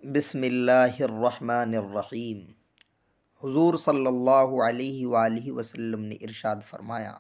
بسم اللہ الرحمن الرحیم۔ حضور صلی اللہ علیہ وآلہ وسلم نے ارشاد فرمایا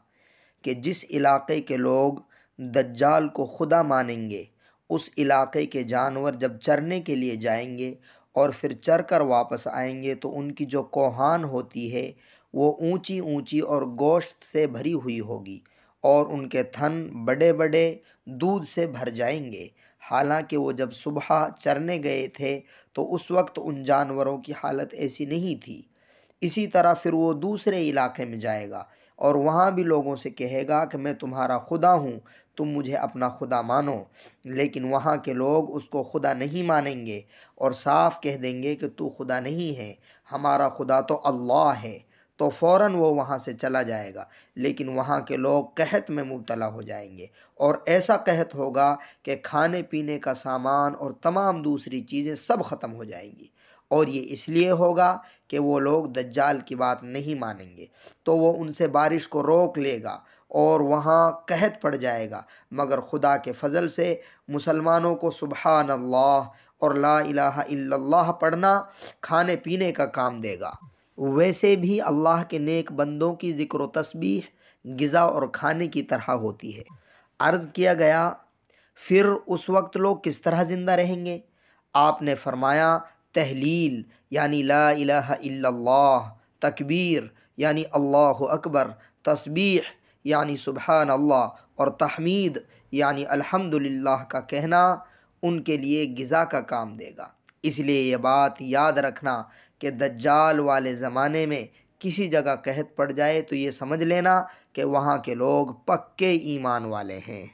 کہ جس علاقے کے لوگ دجال کو خدا مانیں گے، اس علاقے کے جانور جب چرنے کے لیے جائیں گے اور پھر چر کر واپس آئیں گے تو ان کی جو کوہان ہوتی ہے وہ اونچی اونچی اور گوشت سے بھری ہوئی ہوگی، اور ان کے تھن بڑے بڑے دودھ سے بھر جائیں گے۔ حالانکہ وہ جب صبح چرنے گئے تھے تو اس وقت ان جانوروں کی حالت ایسی نہیں تھی۔ اسی طرح پھر وہ دوسرے علاقے میں جائے گا اور وہاں بھی لوگوں سے کہے گا کہ میں تمہارا خدا ہوں، تم مجھے اپنا خدا مانو، لیکن وہاں کے لوگ اس کو خدا نہیں مانیں گے اور صاف کہہ دیں گے کہ تو خدا نہیں ہے، ہمارا خدا تو اللہ ہے۔ تو فوراً وہ وہاں سے چلا جائے گا، لیکن وہاں کے لوگ قحط میں مبتلا ہو جائیں گے، اور ایسا قحط ہوگا کہ کھانے پینے کا سامان اور تمام دوسری چیزیں سب ختم ہو جائیں گی، اور یہ اس لیے ہوگا کہ وہ لوگ دجال کی بات نہیں مانیں گے۔ تو وہ ان سے بارش کو روک لے گا اور وہاں قحط پڑ جائے گا، مگر خدا کے فضل سے مسلمانوں کو سبحان اللہ اور لا الہ الا اللہ پڑھنا کھانے پینے کا کام دے گا۔ ویسے بھی اللہ کے نیک بندوں کی ذکر و تسبیح غذا اور کھانے کی طرح ہوتی ہے۔ عرض کیا گیا پھر اس وقت لوگ کس طرح زندہ رہیں گے؟ آپ نے فرمایا تحلیل یعنی لا الہ الا اللہ، تکبیر یعنی اللہ اکبر، تسبیح یعنی سبحان اللہ، اور تحمید یعنی الحمدللہ کا کہنا ان کے لیے غذا کا کام دے گا۔ اس لیے یہ بات یاد رکھنا کہ دجال والے زمانے میں کسی جگہ قحط پڑ جائے تو یہ سمجھ لینا کہ وہاں کے لوگ پکے ایمان والے ہیں۔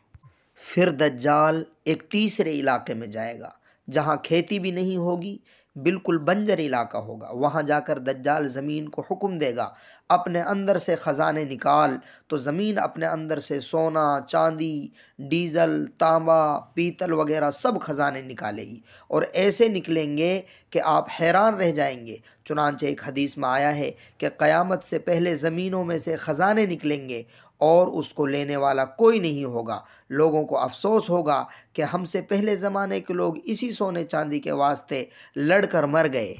پھر دجال ایک تیسرے علاقے میں جائے گا جہاں کھیتی بھی نہیں ہوگی، بالکل بنجر علاقہ ہوگا۔ وہاں جا کر دجال زمین کو حکم دے گا اپنے اندر سے خزانے نکال، تو زمین اپنے اندر سے سونا، چاندی، ڈیزل، تانبا، پیتل وغیرہ سب خزانے نکالے گی، اور ایسے نکلیں گے کہ آپ حیران رہ جائیں گے۔ چنانچہ ایک حدیث میں آیا ہے کہ قیامت سے پہلے زمینوں میں سے خزانے نکلیں گے اور اس کو لینے والا کوئی نہیں ہوگا۔ لوگوں کو افسوس ہوگا کہ ہم سے پہلے زمانے کے لوگ اسی سونے چاندی کے واسطے لڑ کر مر گئے۔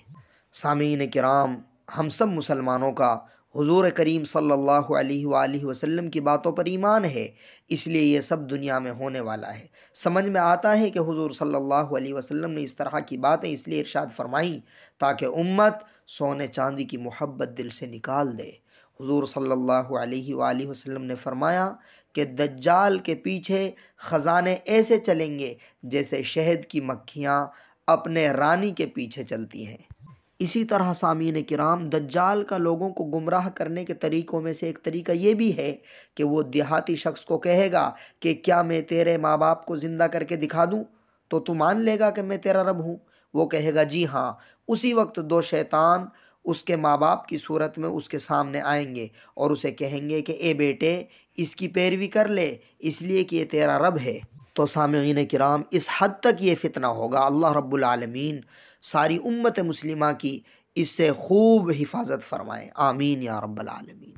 سامعین کرام، ہم سب مسلمانوں کا حضور کریم صلی اللہ علیہ وآلہ وسلم کی باتوں پر ایمان ہے، اس لیے یہ سب دنیا میں ہونے والا ہے۔ سمجھ میں آتا ہے کہ حضور صلی اللہ علیہ وسلم نے اس طرح کی باتیں اس لیے ارشاد فرمائیں تاکہ امت سونے چاندی کی محبت دل سے نکال دے۔ حضور صلی اللہ علیہ وآلہ وسلم نے فرمایا کہ دجال کے پیچھے خزانے ایسے چلیں گے جیسے شہد کی مکھیاں اپنے رانی کے پیچھے چلتی ہیں۔ اسی طرح سامعین کرام، دجال کا لوگوں کو گمراہ کرنے کے طریقوں میں سے ایک طریقہ یہ بھی ہے کہ وہ دیہاتی شخص کو کہے گا کہ کیا میں تیرے ماں باپ کو زندہ کر کے دکھا دوں تو تو مان لے گا کہ میں تیرا رب ہوں؟ وہ کہے گا جی ہاں۔ اسی وقت دو شیطان اس کے ماں باپ کی صورت میں اس کے سامنے آئیں گے اور اسے کہیں گے کہ اے بیٹے اس کی پیروی کر لے، اس لیے کہ یہ تیرا رب ہے۔ تو سامعین کرام، اس حد تک یہ فتنہ ہوگا، اللہ رب العالمین ساری امت مسلمہ کی اس سے خوب حفاظت فرمائے، آمین یا رب العالمین۔